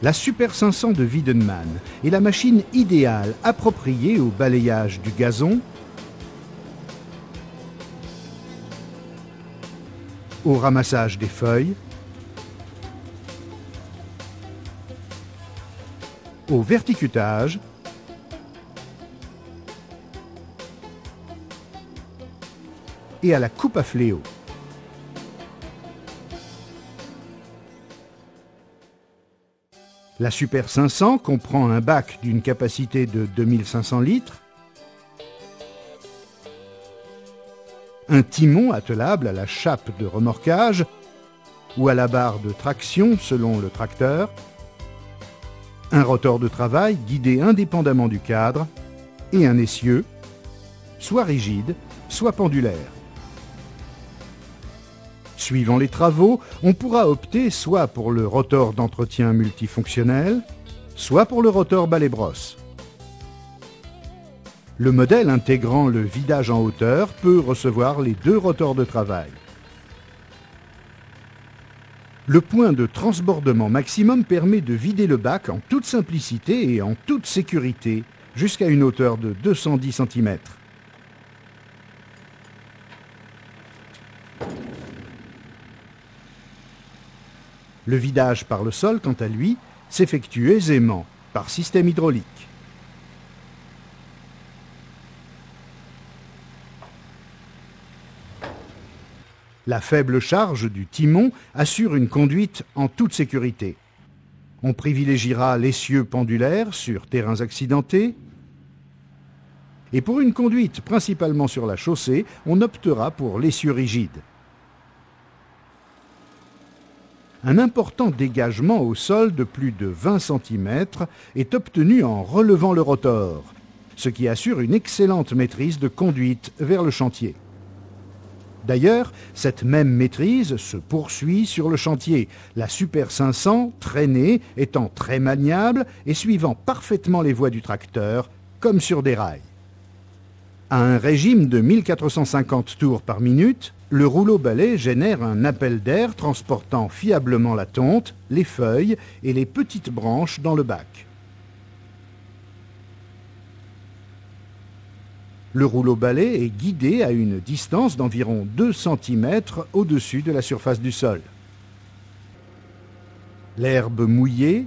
La Super 500 de Wiedemann est la machine idéale appropriée au balayage du gazon, au ramassage des feuilles, au verticutage, et à la coupe à fléau. La Super 500 comprend un bac d'une capacité de 2500 litres, un timon attelable à la chape de remorquage ou à la barre de traction selon le tracteur, un rotor de travail guidé indépendamment du cadre et un essieu, soit rigide, soit pendulaire. Suivant les travaux, on pourra opter soit pour le rotor d'entretien multifonctionnel, soit pour le rotor balai-brosse. Le modèle intégrant le vidage en hauteur peut recevoir les deux rotors de travail. Le point de transbordement maximum permet de vider le bac en toute simplicité et en toute sécurité jusqu'à une hauteur de 210 cm. Le vidage par le sol, quant à lui, s'effectue aisément par système hydraulique. La faible charge du timon assure une conduite en toute sécurité. On privilégiera l'essieu pendulaire sur terrains accidentés. Et pour une conduite principalement sur la chaussée, on optera pour l'essieu rigide. Un important dégagement au sol de plus de 20 cm est obtenu en relevant le rotor, ce qui assure une excellente maîtrise de conduite vers le chantier. D'ailleurs, cette même maîtrise se poursuit sur le chantier, la Super 500 traînée étant très maniable et suivant parfaitement les voies du tracteur, comme sur des rails. À un régime de 1450 tours par minute, le rouleau-balai génère un appel d'air transportant fiablement la tonte, les feuilles et les petites branches dans le bac. Le rouleau-balai est guidé à une distance d'environ 2 cm au-dessus de la surface du sol. L'herbe mouillée,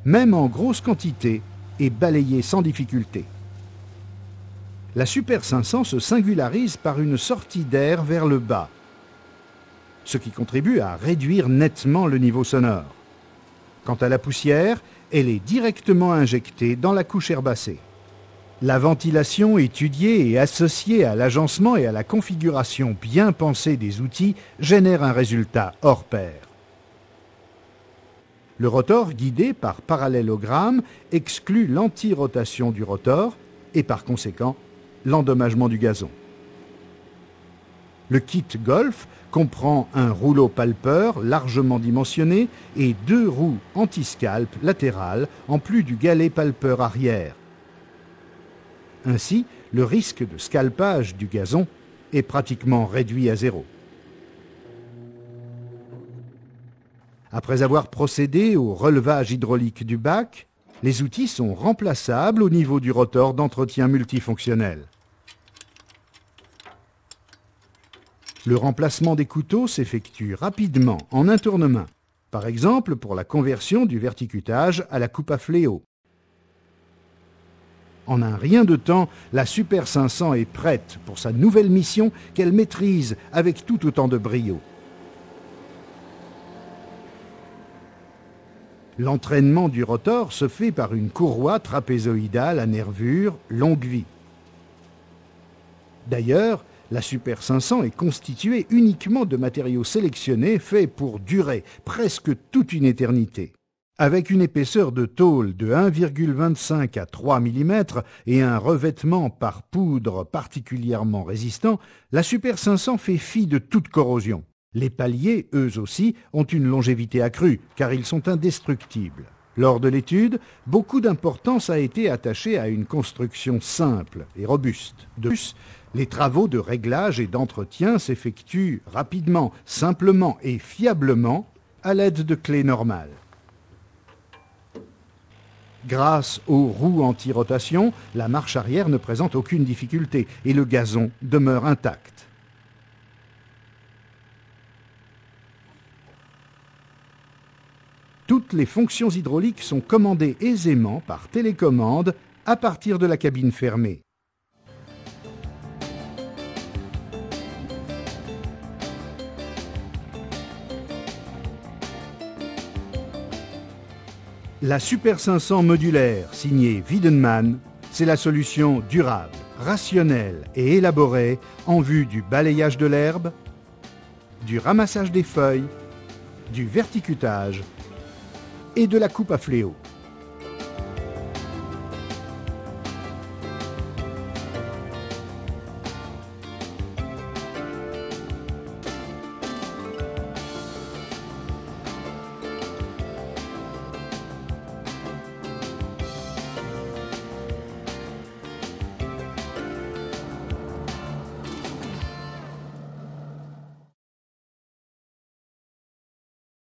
même en grosse quantité, est balayée sans difficulté. La Super 500 se singularise par une sortie d'air vers le bas, ce qui contribue à réduire nettement le niveau sonore. Quant à la poussière, elle est directement injectée dans la couche herbacée. La ventilation étudiée et associée à l'agencement et à la configuration bien pensée des outils génère un résultat hors pair. Le rotor guidé par parallélogramme exclut l'anti-rotation du rotor et par conséquent l'endommagement du gazon. Le kit Golf comprend un rouleau palpeur largement dimensionné et 2 roues anti-scalp latérales en plus du galet palpeur arrière. Ainsi, le risque de scalpage du gazon est pratiquement réduit à zéro. Après avoir procédé au relevage hydraulique du bac, les outils sont remplaçables au niveau du rotor d'entretien multifonctionnel. Le remplacement des couteaux s'effectue rapidement en un tournement, par exemple pour la conversion du verticutage à la coupe à fléau. En un rien de temps, la Super 500 est prête pour sa nouvelle mission qu'elle maîtrise avec tout autant de brio. L'entraînement du rotor se fait par une courroie trapézoïdale à nervure longue vie. D'ailleurs, la Super 500 est constituée uniquement de matériaux sélectionnés faits pour durer presque toute une éternité. Avec une épaisseur de tôle de 1,25 à 3 mm et un revêtement par poudre particulièrement résistant, la Super 500 fait fi de toute corrosion. Les paliers, eux aussi, ont une longévité accrue, car ils sont indestructibles. Lors de l'étude, beaucoup d'importance a été attachée à une construction simple et robuste. De plus, les travaux de réglage et d'entretien s'effectuent rapidement, simplement et fiablement, à l'aide de clés normales. Grâce aux roues anti-rotation, la marche arrière ne présente aucune difficulté et le gazon demeure intact. Toutes les fonctions hydrauliques sont commandées aisément par télécommande à partir de la cabine fermée. La Super 500 modulaire signée Wiedemann, c'est la solution durable, rationnelle et élaborée en vue du balayage de l'herbe, du ramassage des feuilles, du verticutage et de la coupe à fléau.